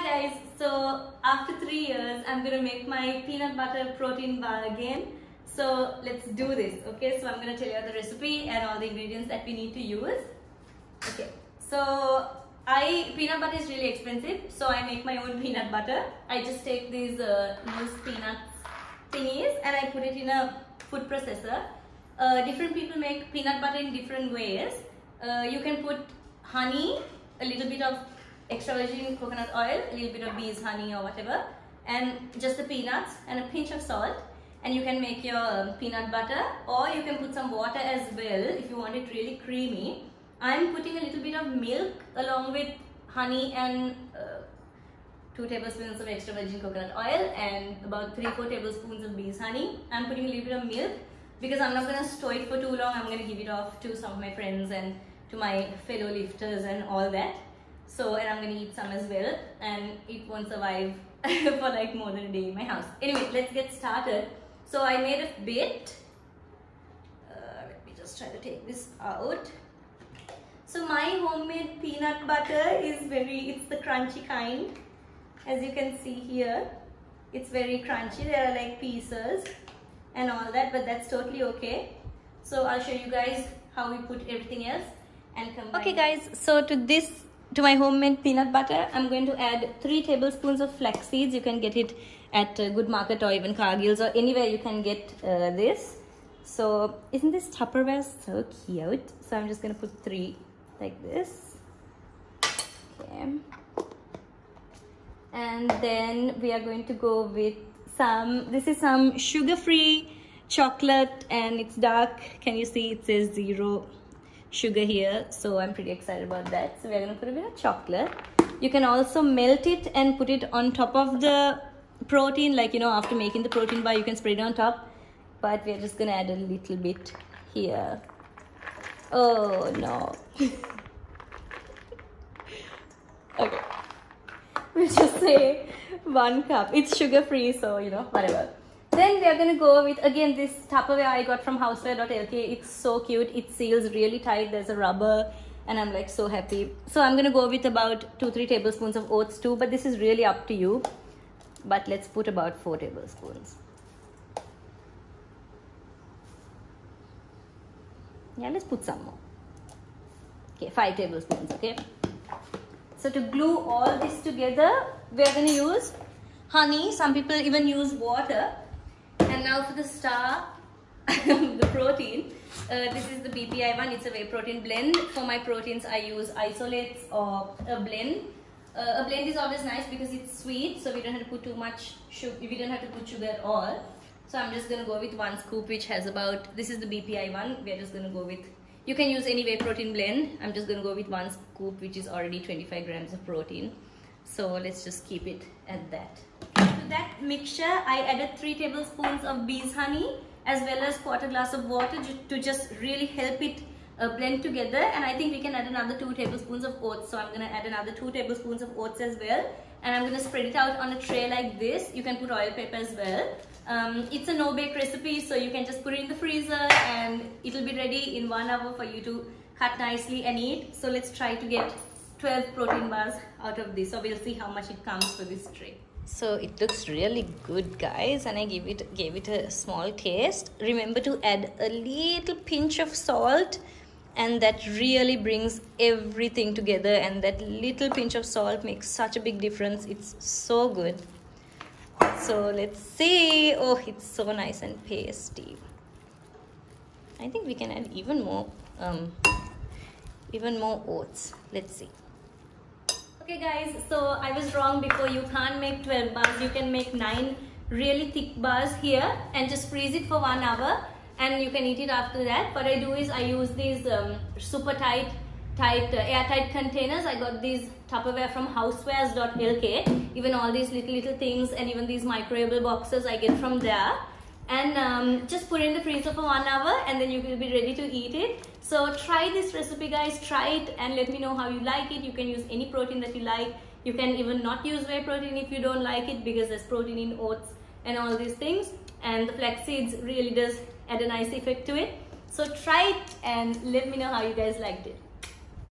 guys, so after 3 years I'm gonna make my peanut butter protein bar again. So let's do this. Okay, so I'm gonna tell you the recipe and all the ingredients that we need to use. Okay, so peanut butter is really expensive, so I make my own peanut butter. I just take these loose peanuts thingies and I put it in a food processor. Different people make peanut butter in different ways. You can put honey, a little bit of extra virgin coconut oil, a little bit of bees honey or whatever, and just the peanuts and a pinch of salt, and you can make your peanut butter. Or you can put some water as well if you want it really creamy. I'm putting a little bit of milk along with honey and 2 tablespoons of extra virgin coconut oil and about 3-4 tablespoons of bees honey. I'm putting a little bit of milk because I'm not going to store it for too long. I'm going to give it off to some of my friends and to my fellow lifters and all that. So, and I'm going to eat some as well, and it won't survive for like more than a day in my house. Anyway, let's get started. So I made a bit. Let me just try to take this out. So my homemade peanut butter is it's the crunchy kind. As you can see here, it's very crunchy. There are like pieces and all that, but that's totally okay. So I'll show you guys how we put everything else and combine. Okay guys, so to my homemade peanut butter, I'm going to add 3 tablespoons of flax seeds. You can get it at Good Market or even Cargill's or anywhere you can get this. So isn't this Tupperware so cute? So I'm just going to put 3 like this. Okay. And then we are going to go with this is some sugar-free chocolate, and it's dark. Can you see it says 0 sugar here? So I'm pretty excited about that. So we're going to put a bit of chocolate. You can also melt it and put it on top of the protein, like, you know, after making the protein bar you can spread it on top, but we're just going to add a little bit here. Oh no. Okay, we'll just say 1 cup. It's sugar free, so you know, whatever. Then we are going to go with, again, this Tupperware I got from houseware.lk. It's so cute. It seals really tight. There's a rubber and I'm like so happy. So I'm going to go with about 2-3 tablespoons of oats too, but this is really up to you. But let's put about 4 tablespoons. Yeah, let's put some more. Okay, 5 tablespoons, okay. So to glue all this together, we're going to use honey. Some people even use water. And now for the star, the protein. This is the BPI one. It's a whey protein blend. For my proteins, I use isolates or a blend. A blend is always nice because it's sweet, so we don't have to put too much sugar. We don't have to put sugar at all. So I'm just going to go with 1 scoop, which has about, this is the BPI one. We're just going to go with, you can use any whey protein blend. I'm just going to go with 1 scoop, which is already 25 grams of protein. So let's just keep it at that. To that mixture, I added 3 tablespoons of bees honey as well as 1/4 glass of water to just really help it blend together. And I think we can add another 2 tablespoons of oats. So I'm going to add another 2 tablespoons of oats as well. And I'm going to spread it out on a tray like this. You can put oil paper as well. It's a no-bake recipe, so you can just put it in the freezer and it'll be ready in 1 hour for you to cut nicely and eat. So let's try to get 12 protein bars out of this. So we'll see how much it comes for this tray. So it looks really good, guys, and I gave it a small taste. Remember to add a little pinch of salt, and that really brings everything together, and that little pinch of salt makes such a big difference. It's so good. So let's see. Oh, it's so nice and pasty. I think we can add even more oats. Let's see. Okay guys, so I was wrong before. You can't make 12 bars. You can make 9 really thick bars here and just freeze it for 1 hour, and you can eat it after that. What I do is I use these super tight airtight containers. I got these Tupperware from housewares.lk. Even all these little things and even these microwavable boxes I get from there. And just put it in the freezer for 1 hour and then you will be ready to eat it. So try this recipe, guys. Try it and let me know how you like it. You can use any protein that you like. You can even not use whey protein if you don't like it, because there's protein in oats and all these things, and the flax seeds really does add a nice effect to it. So try it and let me know how you guys liked it.